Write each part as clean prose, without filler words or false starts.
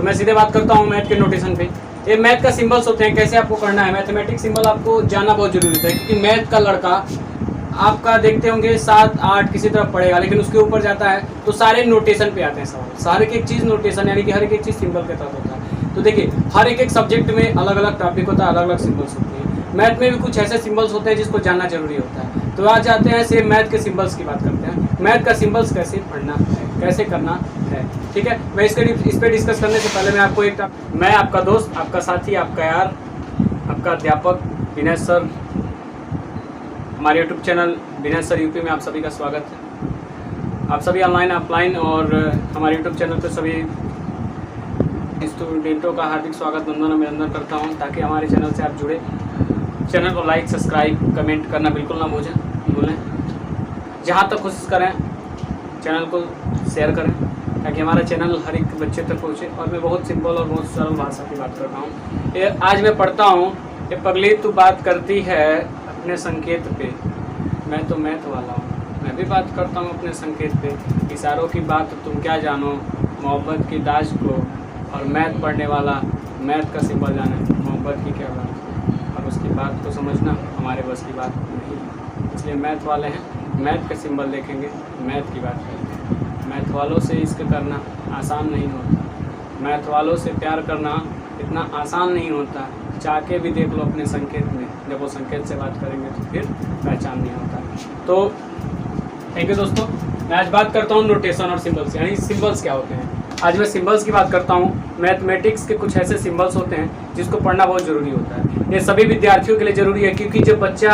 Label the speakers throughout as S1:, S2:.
S1: मैं सीधे बात करता हूँ मैथ के नोटेशन पे। ये मैथ का सिंबल्स होते हैं, कैसे आपको करना है। मैथमेटिक्स सिंबल आपको जानना बहुत जरूरी होता है, क्योंकि मैथ का लड़का आपका देखते होंगे 7 8 किसी तरफ पढ़ेगा, लेकिन उसके ऊपर जाता है तो सारे नोटेशन पे आते हैं सवाल। हर एक चीज़ नोटेशन, यानी कि हर एक चीज़ सिंबल के तहत होता है। तो देखिए हर एक सब्जेक्ट में अलग अलग टॉपिक होता है, अलग अलग सिंबल्स होते हैं। मैथ में भी कुछ ऐसे सिंबल्स होते हैं जिसको जानना जरूरी होता है। तो आज आते हैं सेम मैथ के सिंबल्स की बात करते हैं। मैथ का सिंबल्स कैसे पढ़ना है, कैसे करना है, ठीक है। मैं इस पर डिस्कस करने से पहले मैं आपका दोस्त, आपका साथी, आपका यार, आपका अध्यापक विनय सर, हमारे यूट्यूब चैनल विनय सर यूपी में आप सभी का स्वागत है। आप सभी ऑनलाइन ऑफलाइन और हमारे यूट्यूब चैनल पर सभी स्टूडेंटों का हार्दिक स्वागत वंदन अभिनंदन करता हूं, ताकि हमारे चैनल से आप जुड़े। चैनल को लाइक सब्सक्राइब कमेंट करना बिल्कुल ना भूलें। जहां तक कोशिश करें चैनल को शेयर करें, ताकि हमारा चैनल हर एक बच्चे तक पहुँचे। और मैं बहुत सिंपल और बहुत सरल भाषा की बात कर रहा हूँ। आज मैं पढ़ता हूँ, ये पगली तू बात करती है अपने संकेत पे, मैं तो मैथ वाला हूँ। मैं भी बात करता हूँ अपने संकेत पे, इशारों की बात तुम क्या जानो, मोहब्बत की दाज को। और मैथ पढ़ने वाला मैथ का सिंबल जाने, मोहब्बत की क्या बात, और उसकी बात को समझना हमारे बस की बात नहीं। इसलिए मैथ वाले हैं, मैथ का सिंबल देखेंगे, मैथ की बात करेंगे। मैथ वालों से इश्क करना आसान नहीं होता, मैथ वालों से प्यार करना इतना आसान नहीं होता। चाह के भी देख लो अपने संकेत में, जब वो संकेत से बात करेंगे तो फिर पहचान नहीं होता। तो थैंक यू दोस्तों। मैं आज बात करता हूँ नोटेशन और सिंबल्स, यानी सिंबल्स क्या होते हैं। आज मैं सिंबल्स की बात करता हूँ। मैथमेटिक्स के कुछ ऐसे सिंबल्स होते हैं जिसको पढ़ना बहुत ज़रूरी होता है। ये सभी विद्यार्थियों के लिए ज़रूरी है, क्योंकि जब बच्चा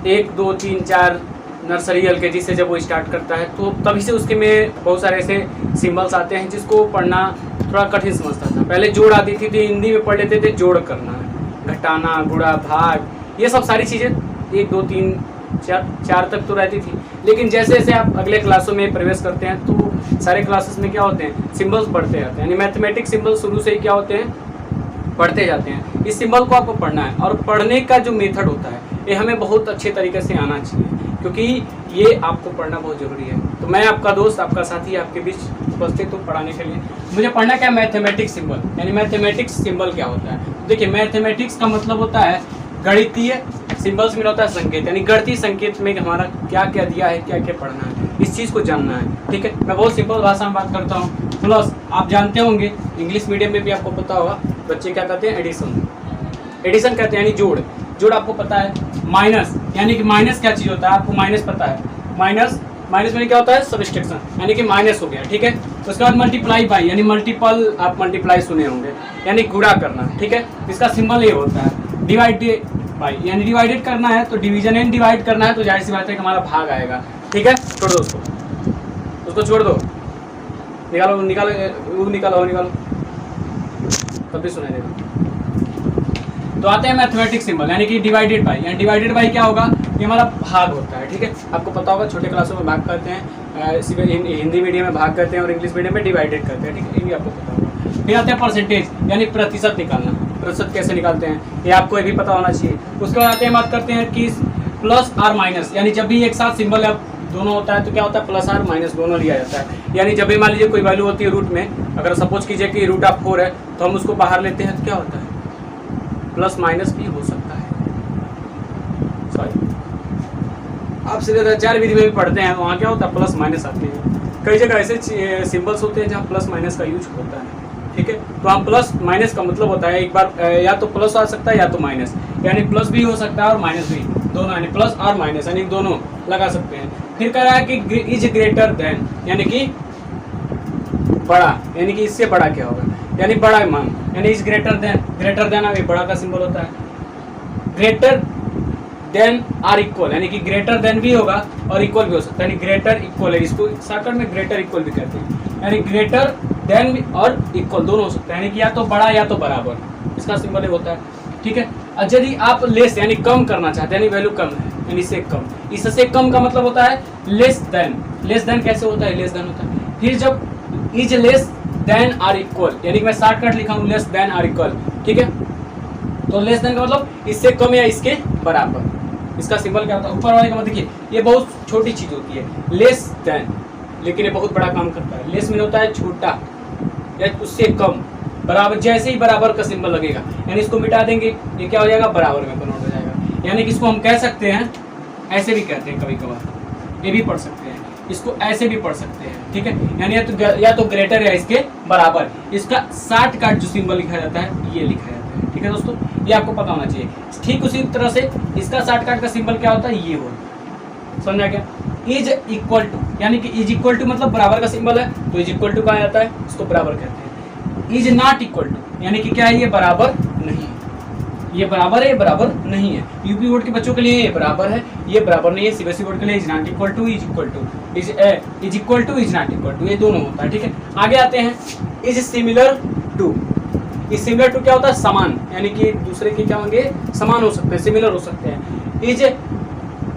S1: 1 2 3 4 नर्सरी LKG से जब वो स्टार्ट करता है, तो तभी से उसके में बहुत सारे ऐसे सिंबल्स आते हैं जिसको पढ़ना थोड़ा कठिन समझता था। पहले जोड़ आती थी, हिंदी में पढ़ लेते थे जोड़ करना, घटाना, गुणा, भाग, ये सब सारी चीज़ें 1 2 3 4 तक तो रहती थी। लेकिन जैसे जैसे आप अगले क्लासों में प्रवेश करते हैं, तो सारे क्लासेस में क्या होते हैं, सिंबल्स बढ़ते जाते हैं। यानी मैथमेटिक्स सिंबल शुरू से ही क्या होते हैं, पढ़ते जाते हैं। इस सिंबल को आपको पढ़ना है, और पढ़ने का जो मेथड होता है ये हमें बहुत अच्छे तरीके से आना चाहिए, क्योंकि ये आपको पढ़ना बहुत ज़रूरी है। तो मैं आपका दोस्त, आपका साथी आपके बीच उपस्थित हूँ पढ़ाने के लिए। मुझे पढ़ना क्या है, मैथमेटिक्स सिंबल। यानी मैथमेटिक्स सिंबल क्या होता है। देखिए मैथमेटिक्स का मतलब होता है गणितीय, सिंबल्स में होता है संकेत, यानी गणितीय संकेत में हमारा क्या क्या दिया है, क्या क्या पढ़ना है, इस चीज़ को जानना है, ठीक है। मैं बहुत सिंपल भाषा में बात करता हूँ। प्लस आप जानते होंगे, इंग्लिश मीडियम में भी आपको पता होगा, बच्चे क्या कहते हैं, एडिशन कहते हैं, यानी जोड़। जोड़ आपको पता है। माइनस, यानी कि माइनस क्या चीज़ होता है, आपको माइनस पता है। माइनस में क्या होता है, सब्सट्रैक्शन, यानी कि माइनस हो गया, ठीक है। उसके बाद मल्टीप्लाई बाई, यानी मल्टीपल, आप मल्टीप्लाई सुने होंगे, यानी गुणा करना, ठीक है। इसका सिंबल ये होता है। डिवाइड बाई, यानी डिवाइडेड करना है, तो डिवीजन एंड डिवाइड करना है, तो जाहिर सी बात है कि हमारा भाग आएगा, ठीक है। छोड़ दो उसको छोड़ दो, निकालो तब भी सुनाई देगा। तो आते हैं मैथमेटिक्स सिंबल, यानी कि डिवाइडेड बाई। यानी डिवाइडेड बाई क्या होगा, ये हमारा भाग होता है, ठीक है। आपको पता होगा छोटे क्लासों में भाग करते हैं, हिंदी मीडियम में भाग करते हैं और इंग्लिश मीडियम में डिवाइडेड करते हैं, ठीक है, ये भी आपको पता होगा। फिर आते हैं परसेंटेज, यानी प्रतिशत निकालना। प्रतिशत कैसे निकालते हैं ये आपको ये भी पता होना चाहिए। उसके बाद आते हैं, बात करते हैं कि प्लस और माइनस, यानी जब भी एक साथ सिंबल दोनों होता है तो क्या होता है, प्लस और माइनस दोनों लिया जाता है। यानी जब भी मान लीजिए कोई वैल्यू होती है रूट में, अगर सपोज कीजिए कि √4 है, तो हम उसको बाहर लेते हैं तो क्या होता है, प्लस माइनस भी हो सकता है। सॉरी, आप सीधे 4 विधि में भी पढ़ते हैं, वहाँ क्या होता है, प्लस माइनस आते हैं। कई जगह ऐसे सिंबल्स होते हैं जहाँ प्लस माइनस का यूज होता है, ठीक है। तो हम प्लस माइनस का मतलब होता है, एक बार या तो प्लस आ सकता है या तो माइनस, यानी प्लस भी हो सकता है और माइनस भी, दोनों, यानी प्लस और माइनस, यानी दोनों लगा सकते हैं। फिर कह रहा है कि इज ग्रेटर देन, यानी कि बड़ा, यानी कि इससे बड़ा क्या होगा, यानी बड़ा मान, यानी इज ग्रेटर देन अभी बड़ा का सिंबल होता है। ग्रेटर देन और इक्वल, यानी कि ग्रेटर देन भी होगा और इक्वल भी हो सकता है, यानी ग्रेटर इक्वल है, इसको शॉर्टकट में ग्रेटर इक्वल भी कहते हैं। यानी ग्रेटर देन और इक्वल दोनों हो सकता है, यानी कि या तो बड़ा या तो बराबर, इसका सिंबल होता है, ठीक है। और यदि आप लेस, यानी कम करना चाहते हैं, यानी वैल्यू कम है, यानी इससे कम, इससे कम का मतलब होता है लेस देन। लेस देन कैसे होता है, लेस देन होता है। फिर जब इज लेस देन और इक्वल, यानी कि मैं शॉर्टकट लिखा हूँ लेस देन और इक्वल, ठीक है। तो लेस देन का मतलब इससे कम या इसके बराबर, इसका सिंबल क्या होता है, ऊपर वाले का मतलब। देखिए ये बहुत छोटी चीज होती है लेस देन, लेकिन ये बहुत बड़ा काम करता है। लेस में होता है छोटा, या उससे कम, बराबर जैसे ही बराबर का सिंबल लगेगा यानी इसको मिटा देंगे, ये क्या हो जाएगा, बराबर में कन्वर्ट हो जाएगा। यानी कि इसको हम कह सकते हैं, ऐसे भी कहते हैं कभी कभार, ये भी पढ़ सकते हैं, इसको ऐसे भी पढ़ सकते हैं, ठीक है। यानी या तो ग्रेटर या इसके बराबर, इसका शॉर्टकट जो सिंबल लिखा जाता है ये लिखा जाता है, ठीक है दोस्तों, ये आपको पता होना चाहिए। ठीक उसी तरह से इसका शॉर्टकट का सिंबल क्या होता है, ये होता, समझा क्या। इज इक्वल टू, यानी कि इज इक्वल टू मतलब बराबर का सिंबल है, तो इज इक्वल टू कहा जाता है, इसको बराबर कहते हैं। इज नॉट इक्वल टू, यानी कि क्या है, ये बराबर नहीं है, ये बराबर है, ये बराबर नहीं है। यूपी बोर्ड के बच्चों के लिए ये बराबर है, ये बराबर नहीं है। सीबीएसई बोर्ड के लिए is not equal to, is equal to, is equal to, is not equal to, ये दोनों होता है, ठीक है। आगे आते हैं, is similar to. Is similar to क्या होता है, समान, यानी कि एक दूसरे के क्या होंगे, समान हो सकते हैं, सिमिलर हो सकते हैं। इज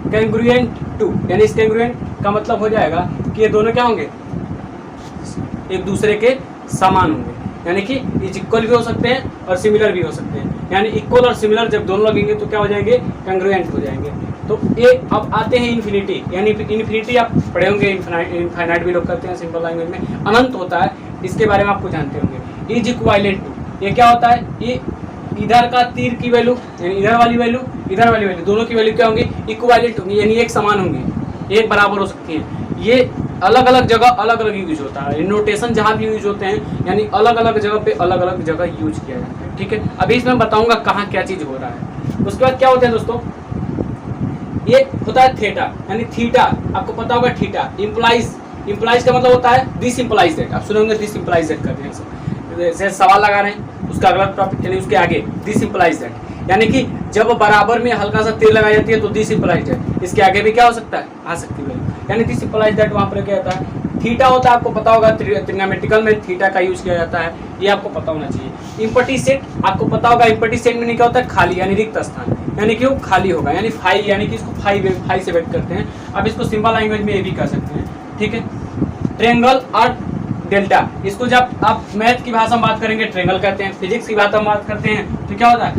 S1: कैंग्रुएंट टू, यानी इस कैंग्रुएंट का मतलब हो जाएगा कि ये दोनों क्या होंगे, एक दूसरे के समान होंगे, यानी कि इज इक्वल भी हो सकते हैं और सिमिलर भी हो सकते हैं। यानी इक्वल और सिमिलर जब दोनों लगेंगे तो क्या हो जाएंगे, कैंग्रुएंट हो जाएंगे। तो ये अब आते हैं इन्फिनिटी, यानी इन्फिनिटी आप पढ़े होंगे, इनफाइनाइट भी लोग कहते हैं सिंपल लैंग्वेज में, अनंत होता है, इसके बारे में आपको जानते होंगे। इज इक्वाइलेंट टू, ये क्या होता है, ये इधर का तीर की वैल्यू, यानी इधर वाली वैल्यू, इधर वाली वैल्यू, दोनों की वैल्यू क्या होंगी, इक्वाइलेंट होंगी, यानी एक समान होंगी, एक बराबर हो सकती है। ये अलग अलग जगह अलग अलग यूज होता है, नोटेशन जहाँ भी यूज होते हैं, यानी अलग अलग जगह पे अलग अलग जगह यूज किया जाता है, ठीक है। अभी इसमें बताऊंगा कहाँ क्या चीज हो रहा है। उसके बाद क्या होता है दोस्तों, ये होता है थीटा, यानी थीटा आपको पता होगा, थीटा इम्प्लाइज, इम्प्लाइज का मतलब होता है दिस इम्प्लाइज दैट, आप सुनेंगे दिस इम्प्लाइज दैट करते हैं, जैसे सवाल लगा रहे हैं उसका अगला टॉपिक, यानी उसके आगे दिस इम्प्लाइज दैट, यानी कि जब बराबर में हल्का सा तीर लगाई जाती है तो दिस इम्प्लाइज दैट, इसके आगे भी क्या हो सकता है, आ सकती है, यानी दिस इम्प्लाइज दैट वहाँ पर क्या होता है, थीटा होता है, आपको पता होगा, ट्रिग्नोमेट्रिकल में थीटा का यूज किया जाता है, ये आपको पता होना चाहिए। इम्पटी सेट आपको पता होगा, इम्पटी सेट में क्या होता है, खाली, यानी रिक्त स्थान, यानी कि वो खाली होगा, यानी फाई, यानी कि इसको फाई से व्यक्त करते हैं। अब इसको सिंबल लैंग्वेज में ये भी कह सकते हैं, ठीक है। ट्रायंगल और डेल्टा, इसको जब आप मैथ की भाषा में बात करेंगे ट्रायंगल कहते हैं, फिजिक्स की भाषा में बात करते हैं तो क्या होता है,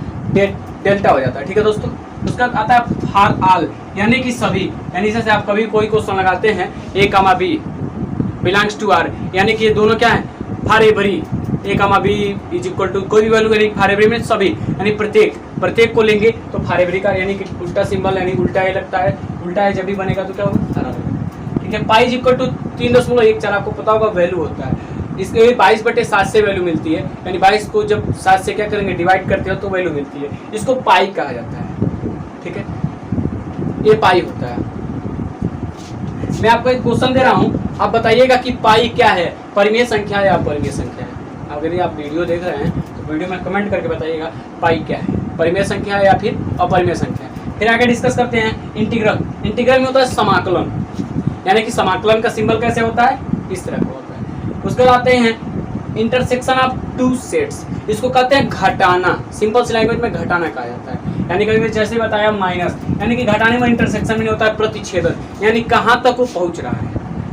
S1: डेल्टा हो जाता है, ठीक है दोस्तों। उसका आता है फॉर ऑल, यानी कि सभी, यानी जैसे आप कभी कोई क्वेश्चन लगाते हैं ए कमा बी बिलोंग्स टू आर, यानी कि ये दोनों क्या है, फॉर एवरी, ए कमा बी इज इक्वल टू कोई भी वैल्यू, यानी फॉर एवरी में सभी, यानी प्रत्येक को लेंगे तो फॉर एवरी का, यानी कि उल्टा सिंबल, यानी उल्टा ये लगता है, उल्टा है जब भी बनेगा तो क्या होगा, ठीक है। पाई इज इक्वल टू 3.14, आपको पता होगा वैल्यू होता है, इसके 22/7 से वैल्यू मिलती है, यानी 22 को जब 7 से क्या करेंगे, डिवाइड करते हो तो वैल्यू मिलती है, इसको पाई कहा जाता है, ठीक है, ये पाई होता है। मैं आपको एक क्वेश्चन दे रहा हूँ, आप बताइएगा कि पाई क्या है, परिमेय संख्या या अपरिमेय संख्या है। अगर आप वीडियो देख रहे हैं तो वीडियो में कमेंट करके बताइएगा पाई क्या है, परिमेय संख्या है या फिर अपरिमेय संख्या है। फिर आगे डिस्कस करते हैं इंटीग्रल। इंटीग्रल में होता है समाकलन, यानी कि समाकलन का सिंबल कैसे होता है, इस तरह का होता है। उसके बाद आते हैं इंटरसेक्शन ऑफ टू सेट्स, इसको कहते हैं घटाना, सिंपल सी लैंग्वेज में घटाना कहा जाता है, यानी कभी जैसे बताया माइनस, यानी कि घटाने में इंटरसेक्शन में होता है प्रतिच्छेदन, यानी कहाँ तक वो पहुँच रहा है,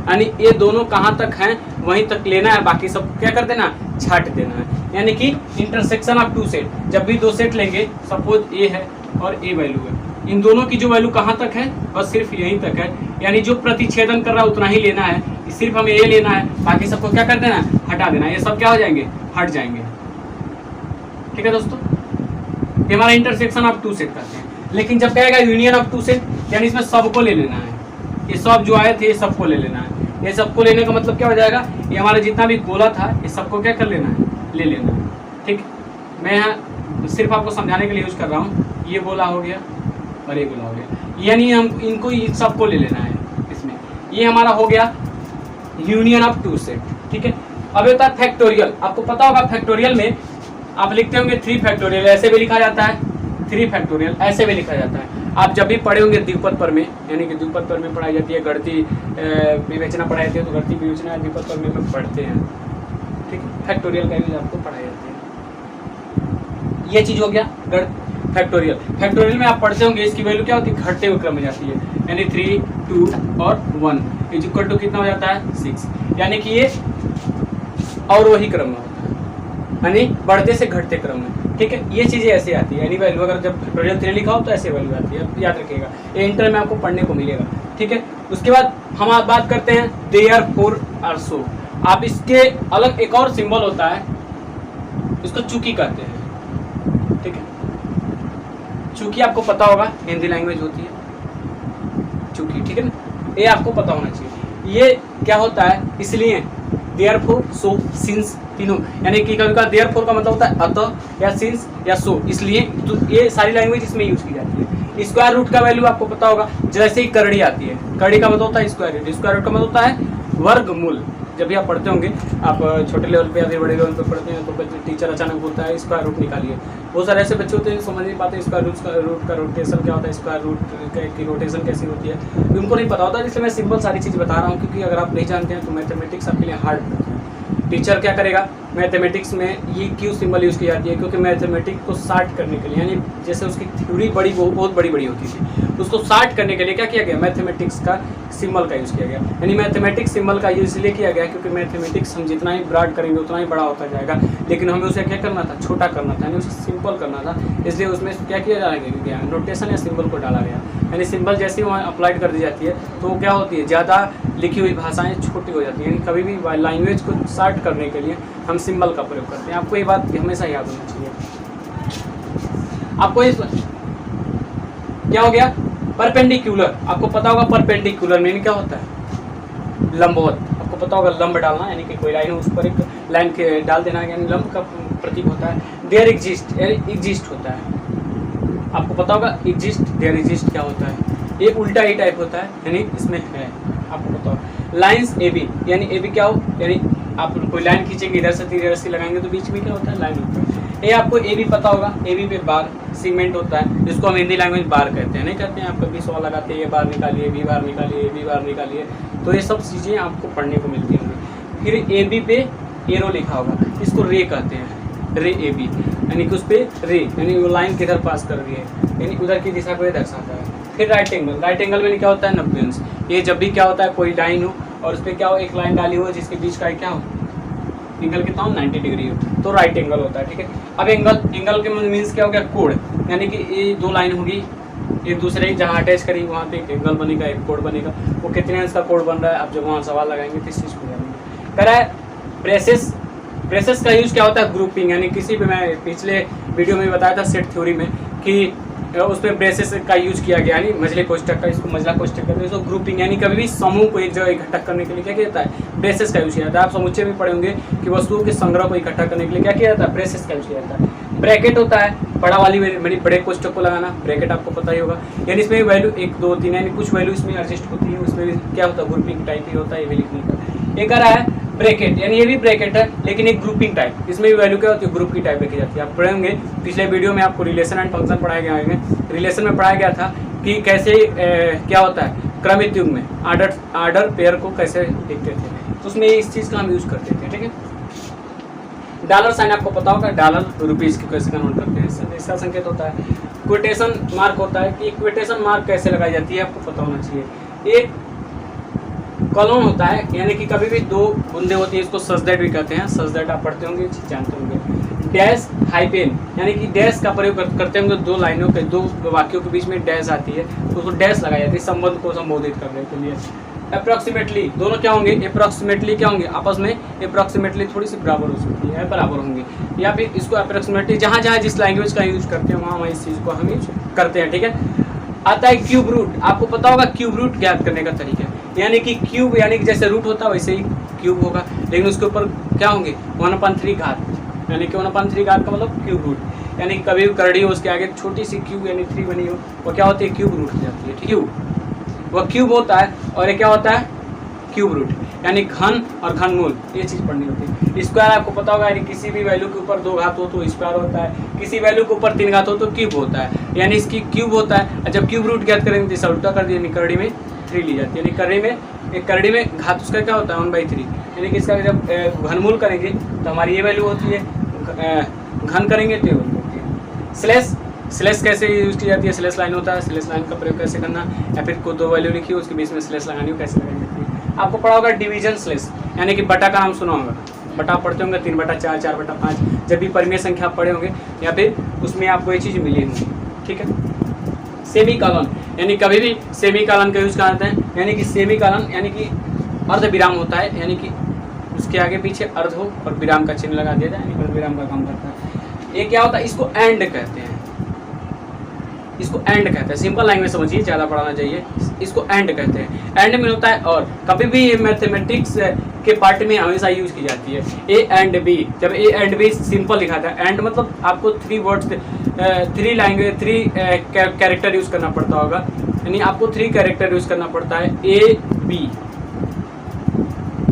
S1: यानी ये दोनों कहाँ तक हैं वहीं तक लेना है, बाकी सब क्या कर देना, छाट देना है। यानी कि इंटरसेक्शन ऑफ टू सेट, जब भी दो सेट लेंगे, सपोज ए है और ए वैल्यू है, इन दोनों की जो वैल्यू कहाँ तक है, बस सिर्फ यहीं तक है, यानी जो प्रतिच्छेदन कर रहा है उतना ही लेना है, सिर्फ हमें ये लेना है, बाकी सबको क्या कर देना है, हटा देना है, ये सब क्या हो जाएंगे, हट जाएंगे, ठीक है दोस्तों। ये हमारा इंटरसेक्शन ऑफ टू सेट करते हैं। लेकिन जब कहेगा यूनियन ऑफ टू सेट, यानी इसमें सबको ले लेना है, ये सब जो आए थे ये सबको ले लेना है। ये सबको लेने का मतलब क्या हो जाएगा, ये हमारा जितना भी गोला था ये सबको क्या कर लेना है, ले लेना है, ठीक। मैं यहाँ सिर्फ आपको समझाने के लिए यूज कर रहा हूँ, ये गोला हो गया और ये गोला हो गया, यानी हम इनको सबको ले लेना है इसमें। ये हमारा हो गया यूनियन ऑफ टू सेट, ठीक है। अब होता है फैक्टोरियल, आपको पता होगा फैक्टोरियल में आप लिखते होंगे 3 फैक्टोरियल, ऐसे भी लिखा जाता है, 3 फैक्टोरियल ऐसे भी लिखा जाता है। आप जब भी पढ़े होंगे द्विपद पर में, यानी कि द्विपद पर में पढ़ाई जाती है, गणती विवेचना पढ़ाई जाती है, तो गणती विवेचना द्विपद पर में पढ़ते हैं, ठीक है। फैक्टोरियल का यूज आपको पढ़ाई जाती है। ये चीज़ हो गया फैक्टोरियल। फैक्टोरियल में आप पढ़ते होंगे इसकी वैल्यू क्या होती है, घटते हुए क्रम में जाती है, यानी 3, 2 और 1 इज इक्वल टू कितना हो जाता है, 6, यानी कि ये और वही क्रम में होता है, यानी बढ़ते से घटते क्रम में, ठीक है। ये चीज़ें ऐसे आती है, यानी वैल्यू अगर जब फैक्टोरियल 3 लिखा हो तो ऐसे वैल्यू आती है, याद रखिएगा, ये इंटर में आपको पढ़ने को मिलेगा, ठीक है। उसके बाद हम बात करते हैं देयरफॉर आल्सो। आप इसके अलग एक और सिंबल होता है, इसको चूकी कहते हैं, ठीक है। चूकी आपको पता होगा, हिंदी लैंग्वेज होती है चूकी, ठीक है ना, ये आपको पता होना चाहिए। ये क्या होता है, इसलिए देयरफॉर, सो, सिंस, तीनों, यानी कि कभी कभी देयरफॉर का मतलब होता है अतः या सिंस या सो, इसलिए, तो ये सारी लैंग्वेज इसमें यूज की जाती है। स्क्वायर रूट का वैल्यू आपको पता होगा, जैसे ही करड़ी आती है, करड़ी का मतलब होता है स्क्वायर रूट, स्क्वायर रूट का मतलब होता है वर्गमूल। जब भी आप पढ़ते होंगे, आप छोटे लेवल पे या फिर बड़े लेवल पे पढ़ते हैं, तो टीचर अचानक बोलता है स्क्वायर रूट निकालिए। बहुत सारे ऐसे बच्चे होते हैं समझ नहीं पाते स्क्वायर रूट का रोटेशन क्या होता है, स्क्वायर रूट की रोटेशन कैसी होती है, उनको नहीं पता होता। इसलिए मैं सिंपल सारी चीज़ बता रहा हूँ, क्योंकि अगर आप नहीं जानते हैं तो मैथमेटिक्स आपके लिए हार्ड होता है। टीचर क्या करेगा, मैथमेटिक्स में ये क्यों सिंबल यूज़ की जाती है, क्योंकि मैथमेटिक्स को शार्ट करने के लिए, यानी जैसे उसकी थ्योरी बहुत बड़ी होती थी, उसको शार्ट करने के लिए क्या किया गया, मैथमेटिक्स का सिंबल का यूज़ किया गया। यानी मैथमेटिक्स सिंबल का यूज़ इसलिए किया गया क्योंकि मैथमेटिक्स हम जितना ही ब्रॉड करेंगे उतना ही बड़ा होता जाएगा, लेकिन हमें उसे क्या करना था, छोटा करना था, यानी उसे सिंपल करना था। इसलिए उसमें क्या किया गया, नोटेशन या सिंबल को डाला गया। यानी सिंबल जैसे ही वहाँ अप्लाइड कर दी जाती है तो क्या होती है, ज़्यादा लिखी हुई भाषाएं छोटी हो जाती हैं। यानी कभी भी लैंग्वेज को शार्ट करने के लिए हम सिंबल का प्रयोग करते हैं। आपको ये बात हमेशा याद होना चाहिए। आपको इस क्या हो गया, परपेंडिकुलर, आपको पता होगा परपेंडिकुलर मीनिंग क्या होता है, लंबवत। आपको पता होगा लंब डालना, यानी कि कोई लाइन है उस पर एक लाइन के डाल देना, यानी लंब का प्रतीक होता है। देयर एग्जिस्ट, यानी एग्जिस्ट होता है। आपको पता होगा एग्जिस्ट, देयर एग्जिस्ट क्या होता है, ये उल्टा ही टाइप होता है, यानी इसमें है, आपको पता होगा। लाइन्स ए बी, यानी ए बी क्या हो, यानी आप कोई लाइन खींचेंगे, इधर से तीर रस्सी लगाएंगे तो बीच में क्या होता है, लाइन होता है। ये आपको ए बी पता होगा, ए बी पे बार सीमेंट होता है, जिसको हम हिंदी लैंग्वेज बार कहते हैं, नहीं कहते हैं। आप कभी सवाल लगाते हैं, ये बार निकालिए, बी बार निकालिए, ए बी बार निकालिए, तो ये सब चीज़ें आपको पढ़ने को मिलती होंगी। फिर ए बी पे एरो लिखा होगा, इसको रे कहते हैं, रे ए बी, यानी कि उस पर रे, यानी वो लाइन किधर पास कर रही है, यानी उधर की दिशा को ये दर्शाता है। फिर राइट एंगल, राइट एंगल में क्या होता है, 90 अंश। ये जब भी क्या होता है, कोई लाइन हो और उस पर क्या हो, एक लाइन डाली हो जिसके बीच का क्या हो, एंगल कितना हो, 90 डिग्री हो, तो राइट एंगल होता है, ठीक है। अब एंगल के मीन्स क्या हो गया, कोण, यानी कि ये दो लाइन होगी एक दूसरे की, जहाँ अटैच करेंगे वहाँ पे एक एंगल बनेगा, एक कोण बनेगा। वो कितने अंश का कोण बन रहा है, आप जब वहाँ सवाल लगाएंगे तो इस चीज़ को जानेंगे। कह रहा है ब्रेसेस, ब्रेसेस का यूज़ क्या होता है, ग्रुपिंग, यानी किसी भी, मैं पिछले वीडियो में बताया था सेट थ्योरी में कि उसमें ब्रेसेस का यूज किया गया, यानी मझले कोष्ठक का, इसको मझला कोष्ठक कहते हैं। इसको ग्रुपिंग, यानी कभी भी समूह को एक जगह इकट्ठा करने के लिए क्या किया जाता है, ब्रेसेस का यूज किया जाता है। आप समुच्चय भी पढ़े होंगे कि वस्तुओं के संग्रह को इकट्ठा करने के लिए क्या किया जाता है, ब्रेसेस का यूज किया जाता है। ब्रैकेट होता है, बड़ा वाली यानी बड़े कोष्ठक को लगाना, ब्रैकेट आपको पता ही होगा। यानी इसमें वैल्यू 1 2 3 यानी कुछ वैल्यू इसमें एडजस्ट होती है, उसमें भी क्या होता है, ग्रुपिंग टाइप ही होता है, ये भी लिखने का। एक आ रहा है ब्रैकेट, यानी ये भी ब्रैकेट है लेकिन एक ग्रुपिंग टाइप, इसमें भी वैल्यू क्या होती है, ग्रुप की टाइप रखी जाती है। आप पढ़ेंगे पिछले वीडियो में आपको रिलेशन एंड फंक्शन पढ़ाया गया है, रिलेशन में पढ़ाया गया था कि कैसे क्या होता है, क्रमित युग में आर्डर पेयर को कैसे लिखते थे, तो उसमें इस चीज़ का हम यूज करते थे, ठीक है। डॉलर साइन आपको पता होगा, डॉलर रुपीज़ की कैसे कन्वर्ट करते हैं, इसका संकेत होता है। क्विटेशन मार्क होता है, कि क्विटेशन मार्क कैसे लगाई जाती है आपको पता होना चाहिए। एक कॉलम होता है, यानी कि कभी भी दो बूंदे होती है, इसको सजदैट भी कहते हैं, सजदैट आप पढ़ते होंगे, जानते होंगे। डैश हाइपेन, यानी कि डैश का प्रयोग करते होंगे, दो लाइनों के, दो वाक्यों के बीच में डैश आती है तो उसको डैश लगाई जाती है संबंध को संबोधित करने के लिए। अप्रॉक्सीमेटली, दोनों क्या होंगे, अप्रॉक्सीमेटली क्या होंगे, आपस में अप्रॉक्सीमेटली थोड़ी सी बराबर हो सकती है, बराबर होंगे, या फिर इसको अप्रॉक्सीमेटली, जहाँ जहाँ जिस लैंग्वेज का यूज करते हैं वहाँ इस चीज़ को हम यूज करते हैं, ठीक है। आता है क्यूब रूट, आपको पता होगा क्यूब रूट ज्ञात करने का तरीका, यानी कि क्यूब, यानी कि जैसे रूट होता है वैसे ही क्यूब होगा, लेकिन उसके ऊपर क्या होंगे, 1/3 घात, यानी कि 1/3 घात का मतलब क्यूब रूट, यानी कभी भी करड़ी हो उसके आगे छोटी सी क्यूब यानी 3 बनी हो, वो क्या होती है, क्यूब रूट हो जाती है, ठीक है। वह क्यूब होता है, और ये क्या होता है, क्यूब रूट, यानी घन और घनमूल, ये चीज़ पढ़नी होती है। स्क्वायर आपको पता होगा, यानी किसी भी वैल्यू के ऊपर 2 घात हो तो स्क्वायर होता है, किसी वैल्यू के ऊपर 3 घात हो तो क्यूब होता है, यानी इसकी क्यूब होता है। जब क्यूब रूट ज्ञात करेंगे तो इसे उल्टा कर दिया, करड़ी में 3 ली जाती है, यानी करड़ी में घात उसका क्या होता है, 1/3, यानी कि इसका जब घनमूल करेंगे तो हमारी ये वैल्यू होती है, घन करेंगे तो ये वैल्यू होती है। स्लेश कैसे यूज की जाती है, स्लेश लाइन होता है, स्लेश लाइन का प्रयोग कैसे करना, या फिर कोई 2 वैल्यू लिखी हो उसके बीच में स्लेश लगानी हो, कैसे लगानी जाती है। आपको पढ़ा होगा डिवीजन स्लेश, यानी कि बटा का नाम सुना होगा, बटा पढ़ते होंगे 3/4, 4/5, जब भी परिमेय संख्या पढ़े होंगे या फिर उसमें आपको ये चीज़ मिली होंगी, ठीक है। सेमी कॉलन, यानी कभी भी सेमी कॉलन का यूज करते हैं, यानी कि सेमी कॉलन यानी कि अर्ध विराम होता है, यानी कि उसके आगे पीछे अर्ध हो और विराम का चिन्ह लगा दिया जाए, यानी विराम का काम करता है। ये क्या होता है, इसको एंड कहते हैं, इसको एंड कहते हैं। सिंपल लैंग्वेज समझिए, ज़्यादा पढ़ाना चाहिए। इसको एंड कहते हैं। एंड में होता है और, कभी भी ये मैथमेटिक्स के पार्ट में हमेशा यूज़ की जाती है। ए एंड बी, जब ए एंड बी सिंपल लिखा था, एंड मतलब आपको 3 वर्ड्स 3 लैंग्वेज 3 कैरेक्टर यूज़ करना पड़ता होगा, यानी आपको 3 कैरेक्टर यूज़ करना पड़ता है। A B,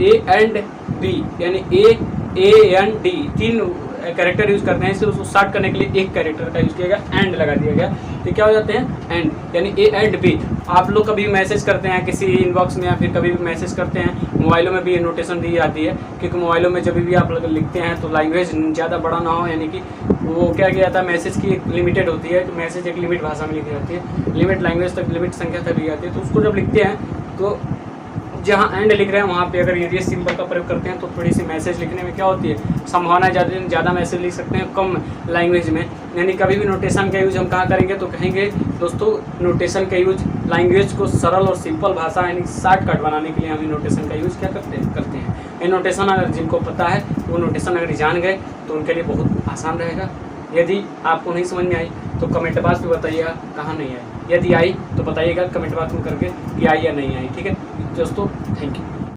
S1: A and B, यानी A N D, 3 character use करते हैं। इसलिए उसको स्टार्ट करने के लिए एक कैरेक्टर का यूज़ किया गया, एंड लगा दिया गया, तो क्या हो जाते हैं एंड, यानी ए एंड बी। आप लोग कभी मैसेज करते हैं किसी इनबॉक्स में या फिर कभी भी मैसेज करते हैं, मोबाइलों में भी ये नोटेशन दी जाती है, क्योंकि मोबाइलों में जब भी आप लोग लिखते हैं तो लैंग्वेज ज़्यादा बड़ा ना हो, यानी कि वो क्या किया जाता है, मैसेज की एक लिमिटेड होती है, तो मैसेज एक लिमिट भाषा में लिखी जाती है, लिमिट लैंग्वेज तक, लिमिट संख्या तक ली जाती है। तो उसको जब लिखते हैं तो जहाँ एंड लिख रहे हैं वहाँ पे अगर ये सिंबल का प्रयोग करते हैं तो थोड़ी सी मैसेज लिखने में क्या होती है, संभावना ज़्यादा मैसेज लिख सकते हैं कम लैंग्वेज में। यानी कभी भी नोटेशन का यूज़ हम कहाँ करेंगे, तो कहेंगे दोस्तों नोटेशन का यूज लैंग्वेज को सरल और सिंपल भाषा यानी शॉर्टकट बनाने के लिए हम नोटेशन का यूज़ क्या करते हैं। ये नोटेशन अगर जिनको पता है वो नोटेशन अगर जान गए तो उनके लिए बहुत आसान रहेगा। यदि आपको नहीं समझ में आई तो कमेंट बॉक्स में बताइएगा कहाँ नहीं आई, यदि आई तो बताइएगा कमेंट बॉक्स में करके कि आई या नहीं आई। ठीक है दोस्तों, थैंक यू।